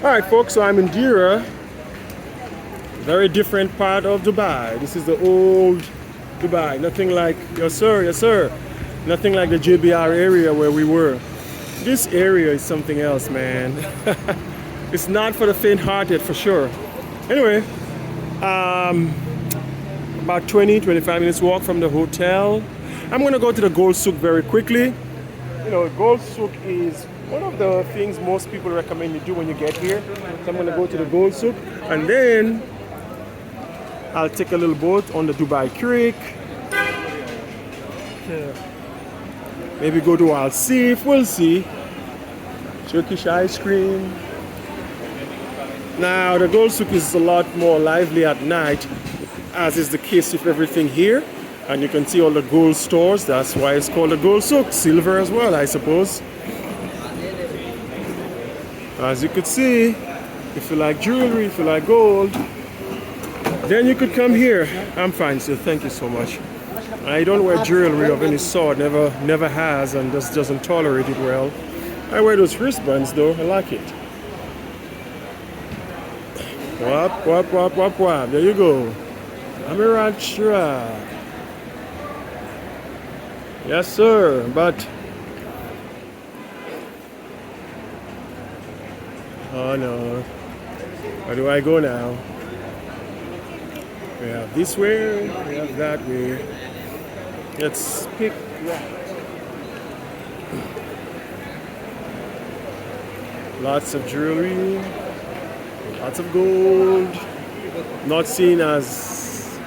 Alright folks, so I'm in Dira, very different part of Dubai. This is the old Dubai, nothing like, yes sir, nothing like the JBR area where we were. This area is something else, man. It's not for the faint-hearted for sure. Anyway, about 20-25 minutes walk from the hotel. I'm gonna go to the Gold Souq very quickly. You know, Gold Souq is one of the things most people recommend you do when you get here. So I'm gonna go to the Gold Souq and then I'll take a little boat on the Dubai Creek. Maybe go to Al Seaf, we'll see. Turkish ice cream. Now the Gold Souq is a lot more lively at night, as is the case with everything here. And you can see all the gold stores, that's why it's called the Gold Souq. Silver as well, I suppose. As you could see, if you like jewelry, if you like gold, then you could come here. I'm fine, sir. Thank you so much. I don't wear jewelry of any sort, never has, and just doesn't tolerate it well. I wear those wristbands though, I like it. Wap, wap, wap, wap, wap. There you go. Amiracha. Yes, sir, but oh no. Where do I go now? We have this way, we have that way. Let's pick that. Lots of jewelry, lots of gold. Not seen as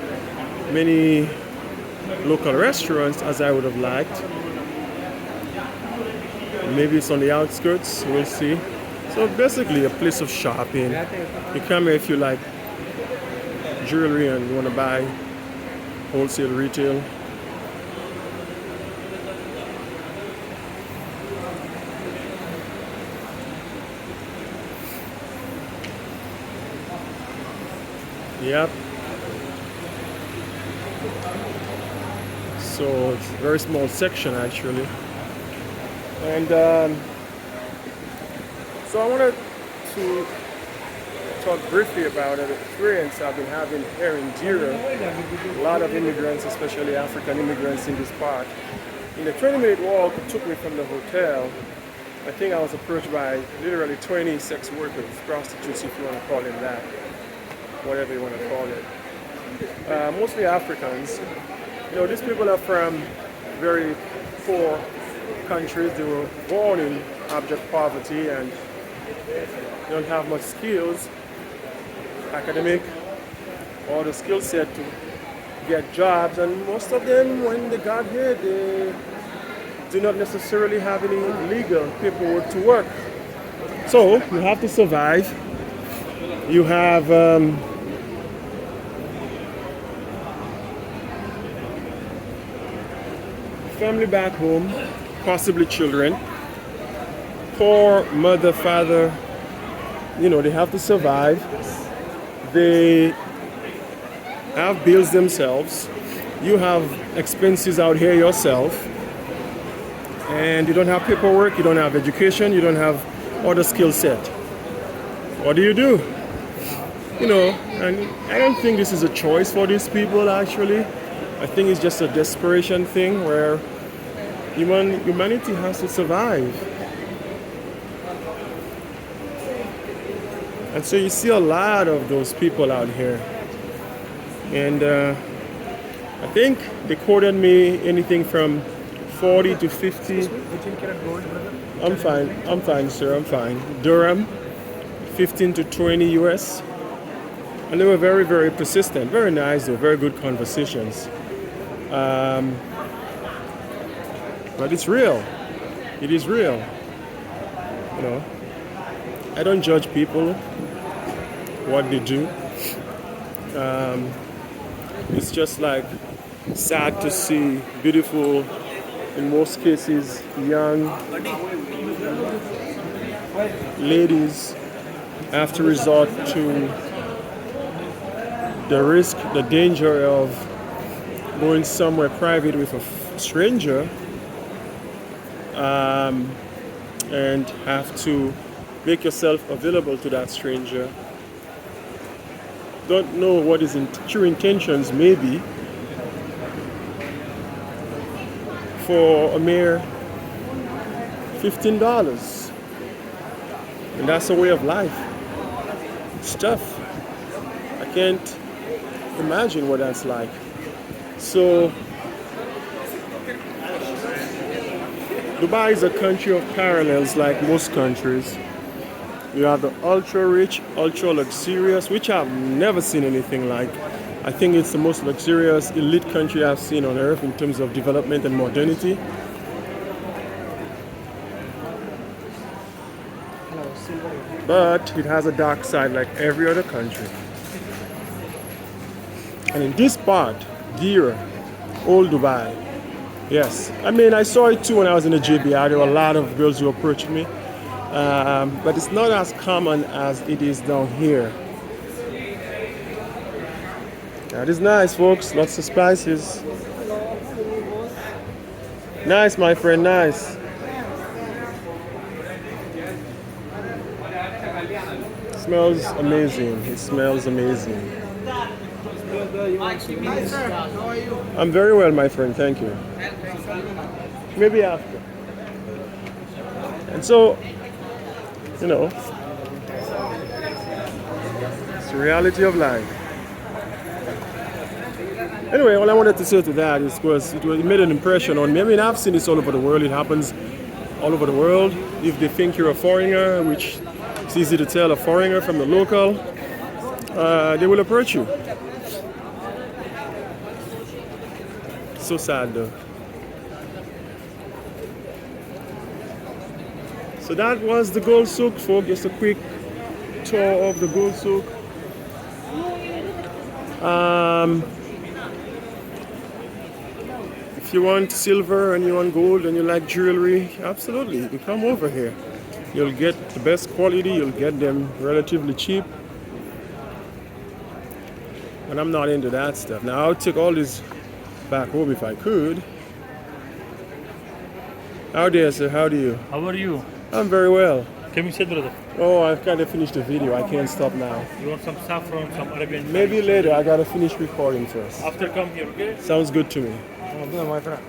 many local restaurants as I would have liked. Maybe it's on the outskirts, we'll see. So basically a place of shopping. You come here if you like jewelry and you want to buy wholesale, retail. Yep. So it's a very small section actually. And so I wanted to talk briefly about an experience I've been having here in Dira. A lot of immigrants, especially African immigrants in this part. In the 20-minute walk it took me from the hotel, I think I was approached by literally 20 sex workers, prostitutes if you want to call them that, whatever you want to call it. Mostly Africans. You know, these people are from very poor countries. They were born in abject poverty and don't have much skills, academic, or the skill set to get jobs. And most of them, when they got here, they do not necessarily have any legal paperwork to work. So you have to survive. You have family back home, possibly children, poor mother, father, you know, they have to survive. They have bills themselves. You have expenses out here yourself. And you don't have paperwork, you don't have education, you don't have other skill set. What do? You know, and I don't think this is a choice for these people actually. I think it's just a desperation thing where humanity has to survive. And so you see a lot of those people out here. And I think they quoted me anything from 40 to 50. I'm fine, sir, I'm fine. Dirham, 15 to 20 US. And they were very, very persistent, very nice, though, very good conversations. But it's real. It is real. You know, I don't judge people, what they do. It's just like sad to see beautiful, in most cases, young ladies have to resort to the risk, the danger of going somewhere private with a stranger and have to Make yourself available to that stranger. Don't know what his true intentions may be for a mere $15. And that's a way of life. It's tough. I can't imagine what that's like. So Dubai is a country of parallels like most countries. You have the ultra rich, ultra luxurious, which I've never seen anything like. I think it's the most luxurious, elite country I've seen on earth in terms of development and modernity. But it has a dark side like every other country. And in this part, Deira, Old Dubai, yes. I mean, I saw it too when I was in the JBR. There were a lot of girls who approached me. But it's not as common as it is down here. That is nice, folks. Lots of spices. Nice, my friend, nice. It smells amazing. It smells amazing. I'm very well, my friend. Thank you. Maybe after. And so, you know, it's the reality of life. Anyway, all I wanted to say to that is it made an impression on me. I mean, I've seen this all over the world. It happens all over the world. If they think you're a foreigner, which it's easy to tell a foreigner from the local, they will approach you. So sad though. So that was the Gold Souq, folks. Just a quick tour of the Gold Souq. If you want silver and you want gold and you like jewelry, absolutely, you can come over here. You'll get the best quality, you'll get them relatively cheap. And I'm not into that stuff. Now, I'll take all this back home if I could. How dear, sir? How do you? How are you? I'm very well. Can you sit, brother? Oh, I've kind of finished the video. I can't stop now. You want some saffron, some Arabian? Maybe later. I gotta finish recording first. After come here, okay? Sounds good to me. Oh, good, my friend.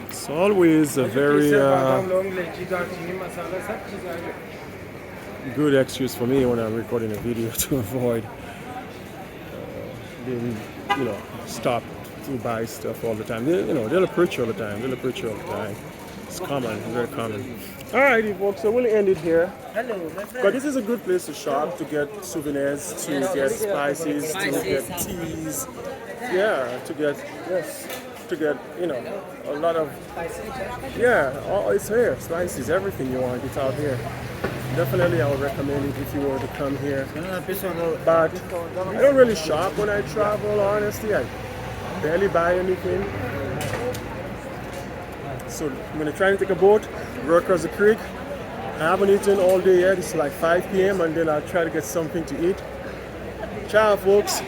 It's always a very good excuse for me when I'm recording a video to avoid being, stopped to buy stuff all the time. They'll approach you all the time. It's common, very common. Alrighty, folks, so we'll end it here. Hello, my friend. But this is a good place to shop, to get souvenirs, to get spices, to get teas. Yeah, to get a lot of, it's here, spices, everything you want, it's out here. Definitely I would recommend it if you were to come here. But I don't really shop when I travel, honestly. I barely buy anything. So I'm gonna try and take a boat, row across the creek. I haven't eaten all day yet, it's like 5 p.m. and then I'll try to get something to eat. Ciao, folks.